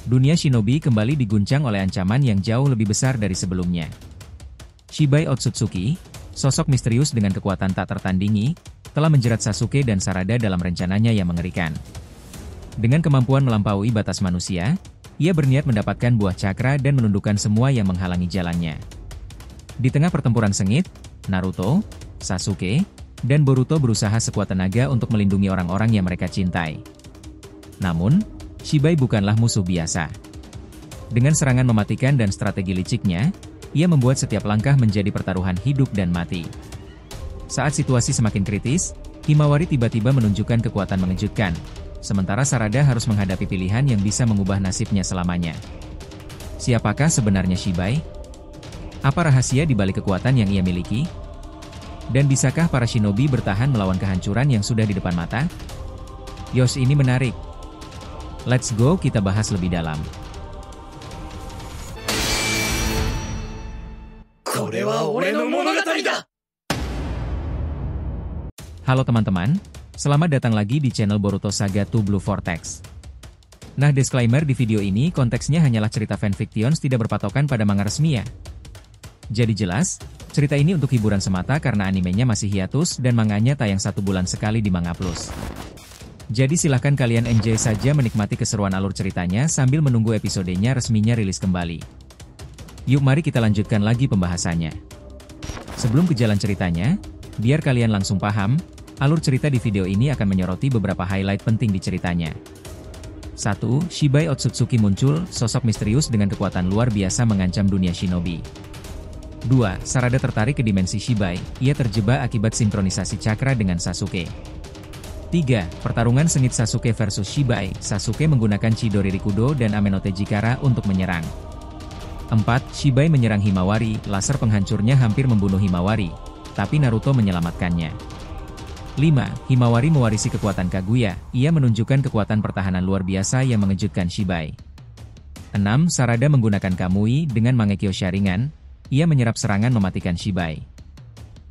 Dunia shinobi kembali diguncang oleh ancaman yang jauh lebih besar dari sebelumnya. Shibai Otsutsuki, sosok misterius dengan kekuatan tak tertandingi, telah menjerat Sasuke dan Sarada dalam rencananya yang mengerikan. Dengan kemampuan melampaui batas manusia, ia berniat mendapatkan buah cakra dan menundukkan semua yang menghalangi jalannya. Di tengah pertempuran sengit, Naruto, Sasuke, dan Boruto berusaha sekuat tenaga untuk melindungi orang-orang yang mereka cintai. Namun, Shibai bukanlah musuh biasa. Dengan serangan mematikan dan strategi liciknya, ia membuat setiap langkah menjadi pertaruhan hidup dan mati. Saat situasi semakin kritis, Himawari tiba-tiba menunjukkan kekuatan mengejutkan, sementara Sarada harus menghadapi pilihan yang bisa mengubah nasibnya selamanya. Siapakah sebenarnya Shibai? Apa rahasia di balik kekuatan yang ia miliki? Dan bisakah para shinobi bertahan melawan kehancuran yang sudah di depan mata? Yos, ini menarik. Let's go, kita bahas lebih dalam. Halo teman-teman, selamat datang lagi di channel Boruto Saga to Blue Vortex. Nah, disclaimer di video ini konteksnya hanyalah cerita fanfictions, tidak berpatokan pada manga resmi ya. Jadi jelas, cerita ini untuk hiburan semata karena animenya masih hiatus dan manganya tayang 1 bulan sekali di Manga Plus. Jadi silahkan kalian enjoy saja menikmati keseruan alur ceritanya sambil menunggu episodenya resminya rilis kembali. Yuk mari kita lanjutkan lagi pembahasannya. Sebelum ke jalan ceritanya, biar kalian langsung paham, alur cerita di video ini akan menyoroti beberapa highlight penting di ceritanya. 1. Shibai Otsutsuki muncul, sosok misterius dengan kekuatan luar biasa mengancam dunia shinobi. 2. Sarada tertarik ke dimensi Shibai, ia terjebak akibat sinkronisasi cakra dengan Sasuke. 3. Pertarungan sengit Sasuke versus Shibai, Sasuke menggunakan Chidori Rikudo dan Amenote Jikara untuk menyerang. 4. Shibai menyerang Himawari, laser penghancurnya hampir membunuh Himawari, tapi Naruto menyelamatkannya. 5. Himawari mewarisi kekuatan Kaguya, ia menunjukkan kekuatan pertahanan luar biasa yang mengejutkan Shibai. 6. Sarada menggunakan Kamui dengan Mangekyo Sharingan, ia menyerap serangan mematikan Shibai.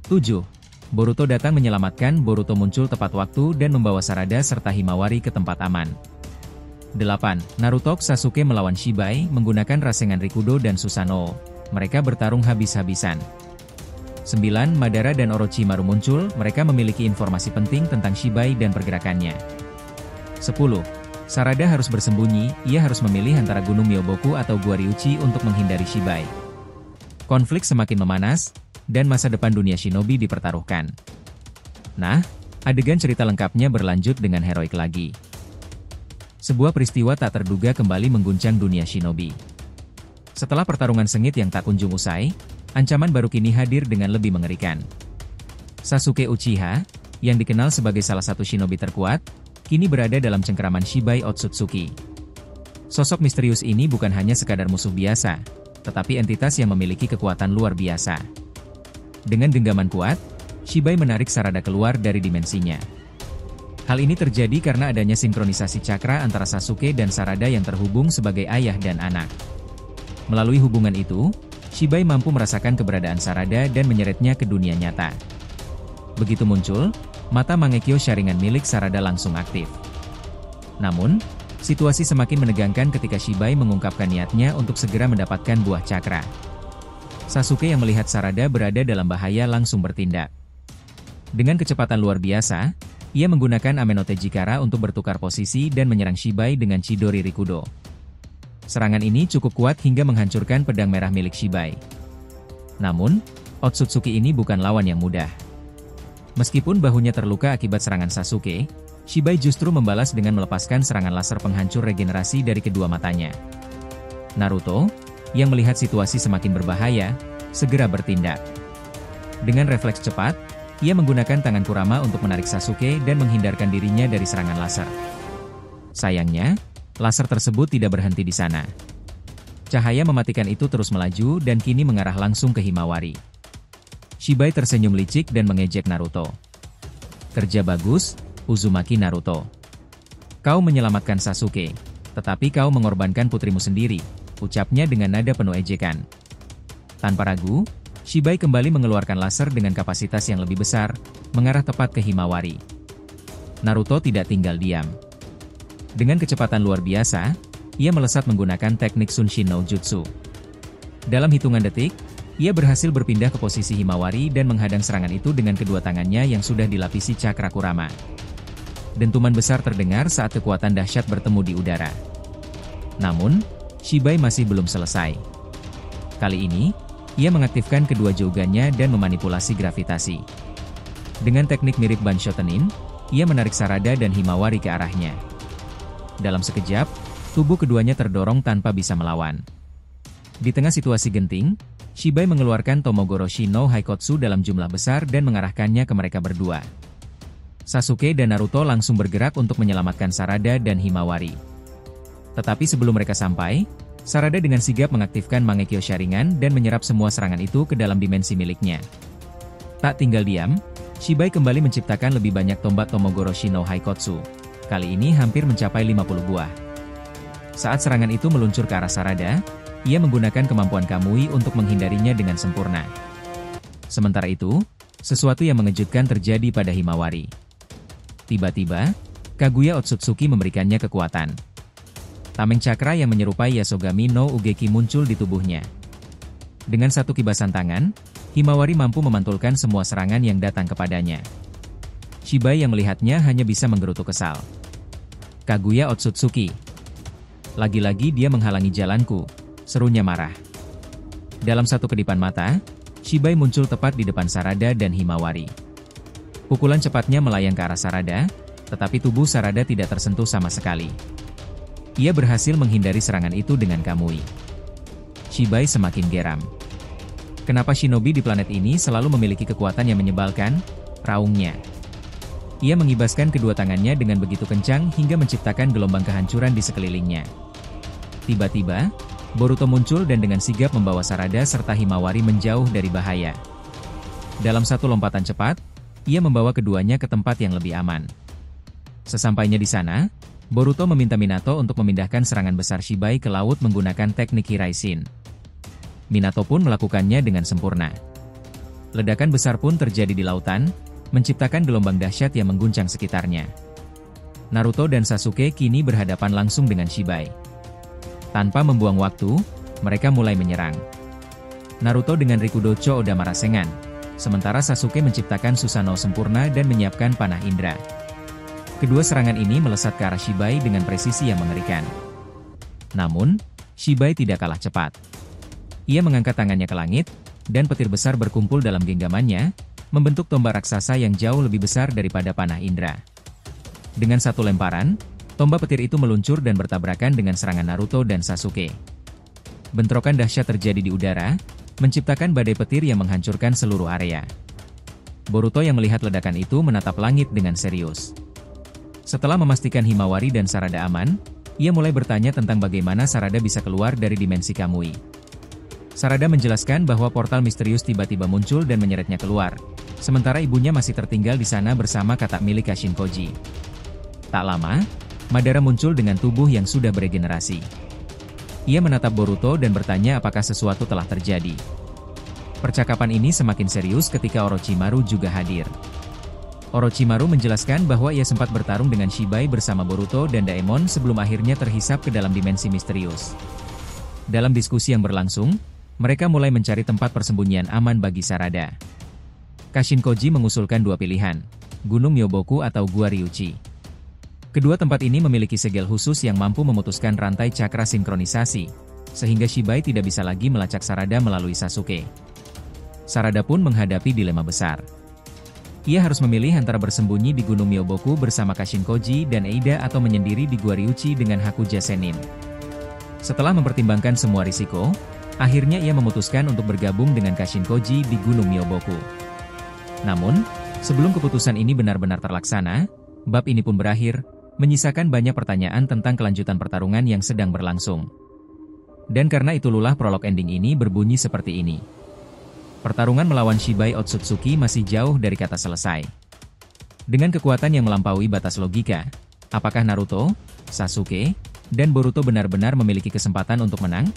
7. Boruto datang menyelamatkan, Boruto muncul tepat waktu dan membawa Sarada serta Himawari ke tempat aman. 8. Naruto Sasuke melawan Shibai menggunakan Rasengan Rikudo dan Susanoo, mereka bertarung habis-habisan. 9. Madara dan Orochimaru muncul, mereka memiliki informasi penting tentang Shibai dan pergerakannya. 10. Sarada harus bersembunyi, ia harus memilih antara Gunung Myoboku atau Gua Ryuchi untuk menghindari Shibai. Konflik semakin memanas, dan masa depan dunia shinobi dipertaruhkan. Nah, adegan cerita lengkapnya berlanjut dengan heroik lagi. Sebuah peristiwa tak terduga kembali mengguncang dunia shinobi. Setelah pertarungan sengit yang tak kunjung usai, ancaman baru kini hadir dengan lebih mengerikan. Sasuke Uchiha, yang dikenal sebagai salah satu shinobi terkuat, kini berada dalam cengkeraman Shibai Otsutsuki. Sosok misterius ini bukan hanya sekadar musuh biasa, tetapi entitas yang memiliki kekuatan luar biasa. Dengan genggaman kuat, Shibai menarik Sarada keluar dari dimensinya. Hal ini terjadi karena adanya sinkronisasi cakra antara Sasuke dan Sarada yang terhubung sebagai ayah dan anak. Melalui hubungan itu, Shibai mampu merasakan keberadaan Sarada dan menyeretnya ke dunia nyata. Begitu muncul, mata Mangekyo Sharingan milik Sarada langsung aktif. Namun, situasi semakin menegangkan ketika Shibai mengungkapkan niatnya untuk segera mendapatkan buah cakra. Sasuke yang melihat Sarada berada dalam bahaya langsung bertindak. Dengan kecepatan luar biasa, ia menggunakan Amenote Jikara untuk bertukar posisi dan menyerang Shibai dengan Chidori Rikudo. Serangan ini cukup kuat hingga menghancurkan pedang merah milik Shibai. Namun, Otsutsuki ini bukan lawan yang mudah. Meskipun bahunya terluka akibat serangan Sasuke, Shibai justru membalas dengan melepaskan serangan laser penghancur regenerasi dari kedua matanya. Naruto, yang melihat situasi semakin berbahaya, segera bertindak. Dengan refleks cepat, ia menggunakan tangan Kurama untuk menarik Sasuke dan menghindarkan dirinya dari serangan laser. Sayangnya, laser tersebut tidak berhenti di sana. Cahaya mematikan itu terus melaju dan kini mengarah langsung ke Himawari. Shibai tersenyum licik dan mengejek Naruto. Kerja bagus, Uzumaki Naruto. Kau menyelamatkan Sasuke, tetapi kau mengorbankan putrimu sendiri, ucapnya dengan nada penuh ejekan. Tanpa ragu, Shibai kembali mengeluarkan laser dengan kapasitas yang lebih besar, mengarah tepat ke Himawari. Naruto tidak tinggal diam. Dengan kecepatan luar biasa, ia melesat menggunakan teknik Sunshin no Jutsu. Dalam hitungan detik, ia berhasil berpindah ke posisi Himawari dan menghadang serangan itu dengan kedua tangannya yang sudah dilapisi cakra Kurama. Dentuman besar terdengar saat kekuatan dahsyat bertemu di udara. Namun, Shibai masih belum selesai. Kali ini, ia mengaktifkan kedua jaugannya dan memanipulasi gravitasi. Dengan teknik mirip Banshotenin, ia menarik Sarada dan Himawari ke arahnya. Dalam sekejap, tubuh keduanya terdorong tanpa bisa melawan. Di tengah situasi genting, Shibai mengeluarkan Tomogoroshi no Haikotsu dalam jumlah besar dan mengarahkannya ke mereka berdua. Sasuke dan Naruto langsung bergerak untuk menyelamatkan Sarada dan Himawari. Tetapi sebelum mereka sampai, Sarada dengan sigap mengaktifkan Mangekyo Sharingan dan menyerap semua serangan itu ke dalam dimensi miliknya. Tak tinggal diam, Shibai kembali menciptakan lebih banyak tombak Tomogoroshi no Haikotsu. Kali ini hampir mencapai 50 buah. Saat serangan itu meluncur ke arah Sarada, ia menggunakan kemampuan Kamui untuk menghindarinya dengan sempurna. Sementara itu, sesuatu yang mengejutkan terjadi pada Himawari. Tiba-tiba, Kaguya Otsutsuki memberikannya kekuatan. Tameng cakra yang menyerupai Yasogami no Ugeki muncul di tubuhnya. Dengan satu kibasan tangan, Himawari mampu memantulkan semua serangan yang datang kepadanya. Shibai yang melihatnya hanya bisa menggerutu kesal. Kaguya Otsutsuki. Lagi-lagi dia menghalangi jalanku, serunya marah. Dalam satu kedipan mata, Shibai muncul tepat di depan Sarada dan Himawari. Pukulan cepatnya melayang ke arah Sarada, tetapi tubuh Sarada tidak tersentuh sama sekali. Ia berhasil menghindari serangan itu dengan Kamui. Shibai semakin geram. Kenapa shinobi di planet ini selalu memiliki kekuatan yang menyebalkan? Raungnya. Ia mengibaskan kedua tangannya dengan begitu kencang hingga menciptakan gelombang kehancuran di sekelilingnya. Tiba-tiba, Boruto muncul dan dengan sigap membawa Sarada serta Himawari menjauh dari bahaya. Dalam satu lompatan cepat, ia membawa keduanya ke tempat yang lebih aman. Sesampainya di sana, Boruto meminta Minato untuk memindahkan serangan besar Shibai ke laut menggunakan teknik Hiraishin. Minato pun melakukannya dengan sempurna. Ledakan besar pun terjadi di lautan, menciptakan gelombang dahsyat yang mengguncang sekitarnya. Naruto dan Sasuke kini berhadapan langsung dengan Shibai. Tanpa membuang waktu, mereka mulai menyerang. Naruto dengan Rikudocho Odama Rasengan, sementara Sasuke menciptakan Susanoo sempurna dan menyiapkan panah indra. Kedua serangan ini melesat ke arah Shibai dengan presisi yang mengerikan. Namun, Shibai tidak kalah cepat. Ia mengangkat tangannya ke langit, dan petir besar berkumpul dalam genggamannya, membentuk tombak raksasa yang jauh lebih besar daripada panah indra. Dengan satu lemparan, tombak petir itu meluncur dan bertabrakan dengan serangan Naruto dan Sasuke. Bentrokan dahsyat terjadi di udara, menciptakan badai petir yang menghancurkan seluruh area. Boruto yang melihat ledakan itu menatap langit dengan serius. Setelah memastikan Himawari dan Sarada aman, ia mulai bertanya tentang bagaimana Sarada bisa keluar dari dimensi Kamui. Sarada menjelaskan bahwa portal misterius tiba-tiba muncul dan menyeretnya keluar, sementara ibunya masih tertinggal di sana bersama katak milik Kashinkoji. Tak lama, Madara muncul dengan tubuh yang sudah beregenerasi. Ia menatap Boruto dan bertanya apakah sesuatu telah terjadi. Percakapan ini semakin serius ketika Orochimaru juga hadir. Orochimaru menjelaskan bahwa ia sempat bertarung dengan Shibai bersama Boruto dan Daemon sebelum akhirnya terhisap ke dalam dimensi misterius. Dalam diskusi yang berlangsung, mereka mulai mencari tempat persembunyian aman bagi Sarada. Kashinkoji mengusulkan dua pilihan, Gunung Myoboku atau Gua Ryuchi. Kedua tempat ini memiliki segel khusus yang mampu memutuskan rantai cakra sinkronisasi, sehingga Shibai tidak bisa lagi melacak Sarada melalui Sasuke. Sarada pun menghadapi dilema besar. Ia harus memilih antara bersembunyi di Gunung Myoboku bersama Kashinkoji dan Eida atau menyendiri di Gua Ryuchi dengan Hakuja Sennin. Setelah mempertimbangkan semua risiko, akhirnya ia memutuskan untuk bergabung dengan Kashinkoji di Gunung Myoboku. Namun, sebelum keputusan ini benar-benar terlaksana, bab ini pun berakhir, menyisakan banyak pertanyaan tentang kelanjutan pertarungan yang sedang berlangsung. Dan karena itulah prolog ending ini berbunyi seperti ini. Pertarungan melawan Shibai Otsutsuki masih jauh dari kata selesai. Dengan kekuatan yang melampaui batas logika, apakah Naruto, Sasuke, dan Boruto benar-benar memiliki kesempatan untuk menang?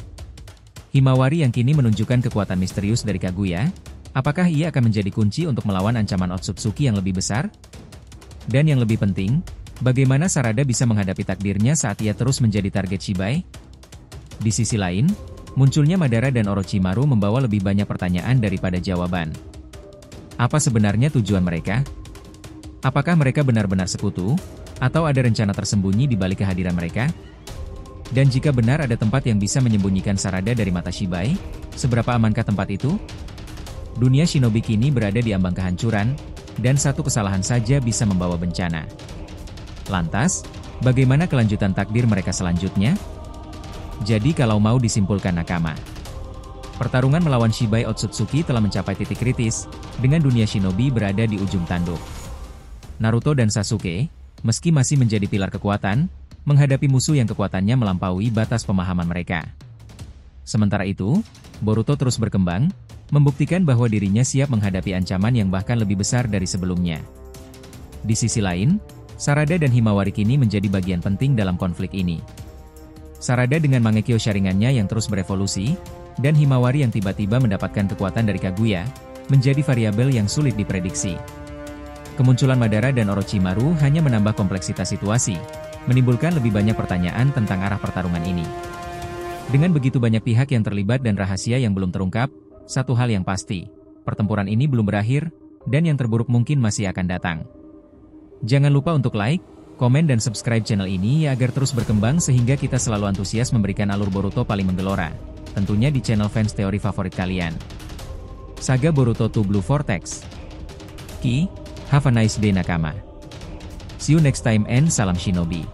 Himawari yang kini menunjukkan kekuatan misterius dari Kaguya, apakah ia akan menjadi kunci untuk melawan ancaman Otsutsuki yang lebih besar? Dan yang lebih penting, Bagaimana Sarada bisa menghadapi takdirnya saat ia terus menjadi target Shibai? Di sisi lain, munculnya Madara dan Orochimaru membawa lebih banyak pertanyaan daripada jawaban. Apa sebenarnya tujuan mereka? Apakah mereka benar-benar sekutu? Atau ada rencana tersembunyi di balik kehadiran mereka? Dan jika benar ada tempat yang bisa menyembunyikan Sarada dari mata Shibai, seberapa amankah tempat itu? Dunia shinobi kini berada di ambang kehancuran, dan satu kesalahan saja bisa membawa bencana. Lantas, bagaimana kelanjutan takdir mereka selanjutnya? Jadi kalau mau disimpulkan nakama, pertarungan melawan Shibai Otsutsuki telah mencapai titik kritis, dengan dunia shinobi berada di ujung tanduk. Naruto dan Sasuke, meski masih menjadi pilar kekuatan, menghadapi musuh yang kekuatannya melampaui batas pemahaman mereka. Sementara itu, Boruto terus berkembang, membuktikan bahwa dirinya siap menghadapi ancaman yang bahkan lebih besar dari sebelumnya. Di sisi lain, Sarada dan Himawari kini menjadi bagian penting dalam konflik ini. Sarada dengan Mangekyo Sharingan-nya yang terus berevolusi, dan Himawari yang tiba-tiba mendapatkan kekuatan dari Kaguya, menjadi variabel yang sulit diprediksi. Kemunculan Madara dan Orochimaru hanya menambah kompleksitas situasi, menimbulkan lebih banyak pertanyaan tentang arah pertarungan ini. Dengan begitu banyak pihak yang terlibat dan rahasia yang belum terungkap, satu hal yang pasti, pertempuran ini belum berakhir, dan yang terburuk mungkin masih akan datang. Jangan lupa untuk like, komen dan subscribe channel ini ya agar terus berkembang sehingga kita selalu antusias memberikan alur Boruto paling menggelora, tentunya di channel fans teori favorit kalian. Saga Boruto 2 Blue Vortex. Have a nice day nakama. See you next time and salam shinobi.